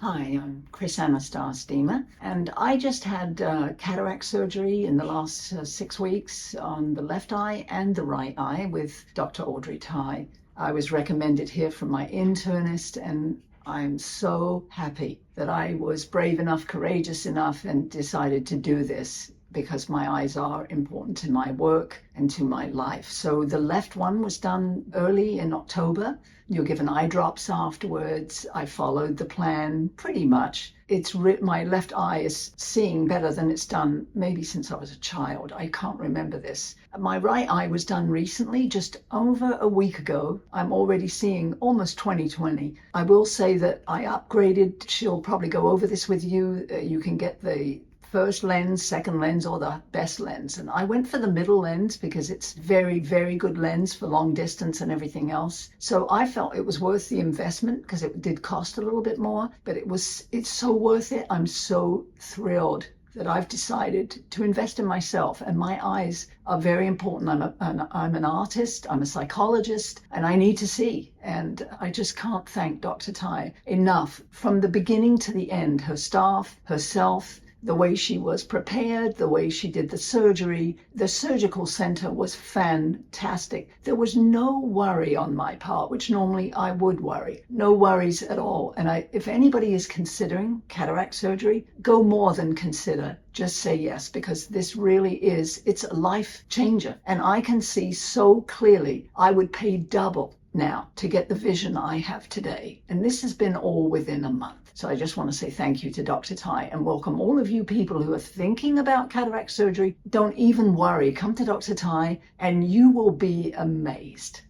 Hi, I'm Chris Anastas-Dima, and I just had cataract surgery in the last 6 weeks on the left eye and the right eye with Dr. Audrey Tai. I was recommended here from my internist, and I'm so happy that I was brave enough, courageous enough, and decided to do this because my eyes are important to my work and to my life. So the left one was done early in October. You're given eye drops afterwards. I followed the plan pretty much. My left eye is seeing better than it's done maybe since I was a child. I can't remember this. My right eye was done recently, just over a week ago. I'm already seeing almost 20/20. I will say that I upgraded. She'll probably go over this with you. You can get the first lens, second lens, or the best lens. And I went for the middle lens because it's very, very good lens for long distance and everything else. So I felt it was worth the investment because it did cost a little bit more, but it's so worth it. I'm so thrilled that I've decided to invest in myself, and my eyes are very important. I'm an artist, I'm a psychologist, and I need to see. And I just can't thank Dr. Tai enough. From the beginning to the end, her staff, herself, the way she was prepared, the way she did the surgery. The surgical center was fantastic. There was no worry on my part, which normally I would worry. No worries at all. And if anybody is considering cataract surgery, go more than consider. Just say yes, because this really it's a life changer. And I can see so clearly I would pay double now to get the vision I have today. And this has been all within a month. So I just want to say thank you to Dr. Tai and welcome all of you people who are thinking about cataract surgery. Don't even worry. Come to Dr. Tai and you will be amazed.